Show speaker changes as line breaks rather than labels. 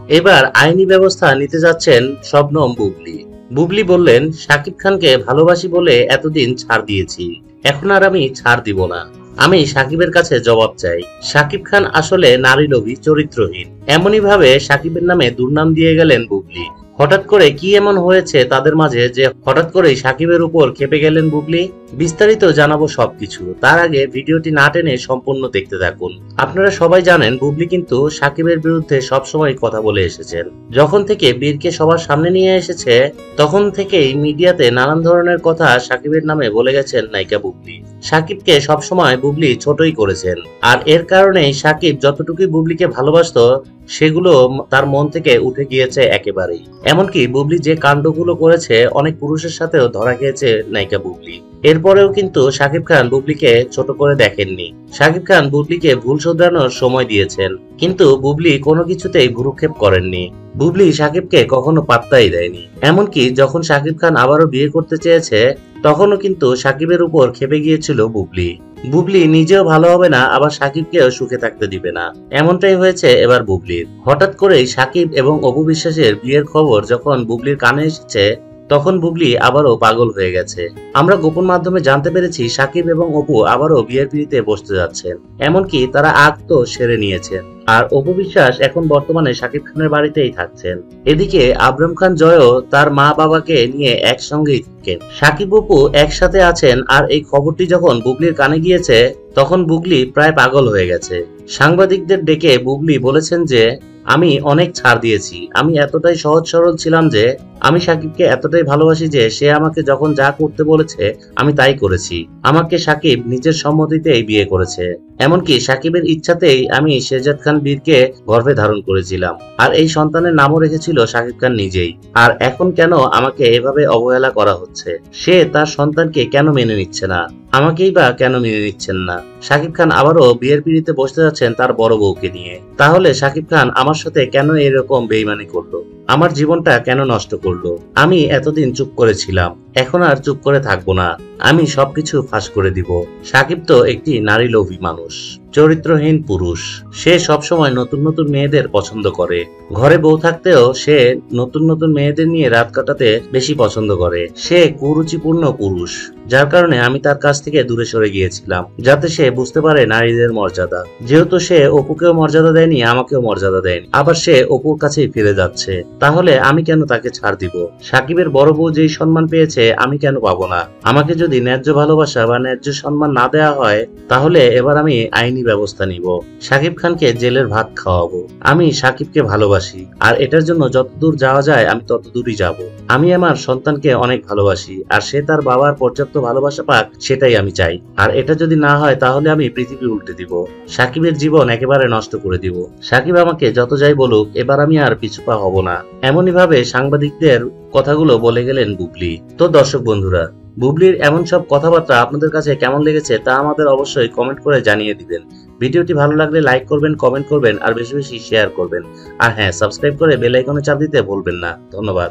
এবার আইনি ব্যবস্থা নিতে যাচ্ছেন শবনম বুবলি। বুবলি বললেন, শাকিব খানকে ভালোবাসি বলে এতদিন ছাড় দিয়েছি, এখন আর আমি ছাড় দিব না। আমি শাকিবের কাছে জবাব চাই। শাকিব খান আসলে নারী লোভী, চরিত্রহীন। এমনই ভাবে শাকিবের নামে দুর্নাম দিয়ে গেলেন বুবলি। হঠাৎ করে কি এমন হয়েছে তাদের মাঝে যে হঠাৎ করেই শাকিবের উপর খেপে গেলেন বুবলি? বিস্তারিত জানাবো সবকিছু। তার আগে ভিডিওটি না টেনে সম্পূর্ণ দেখতে থাকুন। আপনারা সবাই জানেন বুবলি কিন্তু শাকিবের বিরুদ্ধে সবসময় কথা বলে এসেছেন। যখন থেকে বীরকে সবার সামনে নিয়ে এসেছে তখন থেকেই মিডিয়াতে নানান ধরনের কথা শাকিবের নামে বলে গেছেন নায়িকা বুবলি। শাকিবকে সবসময় বুবলি ছোটই করেছেন, আর এর কারণেই শাকিব যতটুকুই বুবলিকে ভালোবাসতো সেগুলো তার মন থেকে উঠে গিয়েছে একেবারেই। এমনকি বুবলি যে কাণ্ডগুলো করেছে অনেক পুরুষের সাথেও ধরা খেয়েছে নায়িকা বুবলি। এরপরেও কিন্তু শাকিব খান বুবলিকে ছোট করে দেখেননি। শাকিব খান বুবলিকে ভুল শুধরানোর সময় দিয়েছেন, কিন্তু বুবলি কোনো কিছুতেই ভ্রুক্ষেপ করেননি। বুবলি শাকিবকে কখনো পাত্তাই দেয়নি। এমনকি যখন শাকিব খান আবারও বিয়ে করতে চেয়েছে তখনও কিন্তু শাকিবের উপর খেপে গিয়েছিল বুবলি। বুবলি নিজেও ভালো হবে না, আবার শাকিবকেও সুখে থাকতে দিবে না। এমনটাই হয়েছে এবার বুবলির। হঠাৎ করেই শাকিব এবং অপু বিশ্বাসের বিয়ের খবর যখন বুবলির কানে এসেছে তখন বুবলি আবারও পাগল হয়ে গেছে। আমরা গোপন মাধ্যমে জানতে পেরেছি শাকিব এবং অপু আবারও বিয়ের পিঁড়িতে বসতে যাচ্ছেন। এমনকি তারা আগ তো সেরে নিয়েছেন। আর অপু বিশ্বাস এখন বর্তমানে শাকিব খানের বাড়িতেই থাকছেন। এদিকে আবরাম খান জয়ও তার মা বাবাকে নিয়ে একসঙ্গেই থাকেন। শাকিব অপু একসাথে আছেন, আর এই খবরটি যখন বুবলির কানে গিয়েছে তখন বুবলি প্রায় পাগল হয়ে গেছে। সাংবাদিকদের ডেকে বুবলি বলেছেন যে, আমি অনেক ছাড় দিয়েছি। আমি এতটাই সহজ সরল ছিলাম যে আমি শাকিবকে এতটাই ভালোবাসি যে সে আমাকে যখন যা করতে বলেছে আমি তাই করেছি। আমাকে শাকিব নিজের সম্মতিতেই বিয়ে করেছে। এমনকি শাকিবের ইচ্ছাতেই আমি শেহজাদ খান বীরকে গর্ভে ধারণ করেছিলাম, আর এই সন্তানের নামও রেখেছিল শাকিব খান নিজেই। আর এখন কেন আমাকে এভাবে অবহেলা করা হচ্ছে? সে তার সন্তানকে কেন মেনে নিচ্ছে না? আমাকেই বা কেন মেনে নিচ্ছেন না? শাকিব খান আবারও বিয়ের পিঁড়িতে বসতে যাচ্ছেন তার বড় বউকে নিয়ে। তাহলে শাকিব খান আমার সাথে কেন এরকম বেইমানি করলো? আমার জীবনটা কেন নষ্ট করলো? আমি এতদিন চুপ করেছিলাম, এখন আর চুপ করে থাকবো না। আমি সবকিছু ফাঁস করে দিব। শাকিব তো একটি নারী লোভী মানুষ, চরিত্রহীন পুরুষ। সে সবসময় নতুন নতুন মেয়েদের পছন্দ করে। ঘরে বউ থাকতেও সে নতুন নতুন মেয়েদের নিয়ে রাত কাটাতে বেশি পছন্দ করে। সে কুরুচিপূর্ণ পুরুষ, যার কারণে আমি তার কাছ থেকে দূরে সরে গিয়েছিলাম, যাতে সে বুঝতে পারে নারীদের মর্যাদা। যেহেতু সে অপুকেও মর্যাদা দেয়নি, আমাকেও মর্যাদা দেয়নি, আবার সে অপুর কাছেই ফিরে যাচ্ছে, তাহলে আমি কেন তাকে ছাড় দিব? শাকিবের বড় বউ যেই সম্মান পেয়েছে আমি কেন পাবো না? আমাকে যদি ন্যায্য ভালোবাসা বা ন্যায্য সম্মান না দেওয়া হয় তাহলে এবার আমি আইনি ব্যবস্থা নিব। শাকিব খানকে জেলের ভাত খাওয়াবো। আমি শাকিবকে ভালোবাসি, আর এটার জন্য যতদূর যাওয়া যায় আমি ততদূরই যাব। আমি আমার সন্তানকে অনেক ভালোবাসি, আর সে তার বাবার পর্যাপ্ত ভালোবাসা পাক সেটাই আমি চাই। আর এটা যদি না হয় তাহলে আমি পৃথিবী উল্টে দিব, শাকিবের জীবন একেবারে নষ্ট করে দিব। শাকিব আমাকে যত যাই বলুক, এবার আমি আর পিছুপা হব না। এমনই ভাবে সাংবাদিকদের কথাগুলো বলে গেলেন বুবলি। তো দর্শক বন্ধুরা, বুবলির এমন সব কথাবার্তা আপনাদের কাছে কেমন লেগেছে তা আমাদের অবশ্যই কমেন্ট করে জানিয়ে দিবেন। ভিডিওটি ভালো লাগলে লাইক করবেন, কমেন্ট করবেন, আর বেশি বেশি শেয়ার করবেন। আর হ্যাঁ, সাবস্ক্রাইব করে বেল আইকনে চাপ দিতে ভুলবেন না। ধন্যবাদ।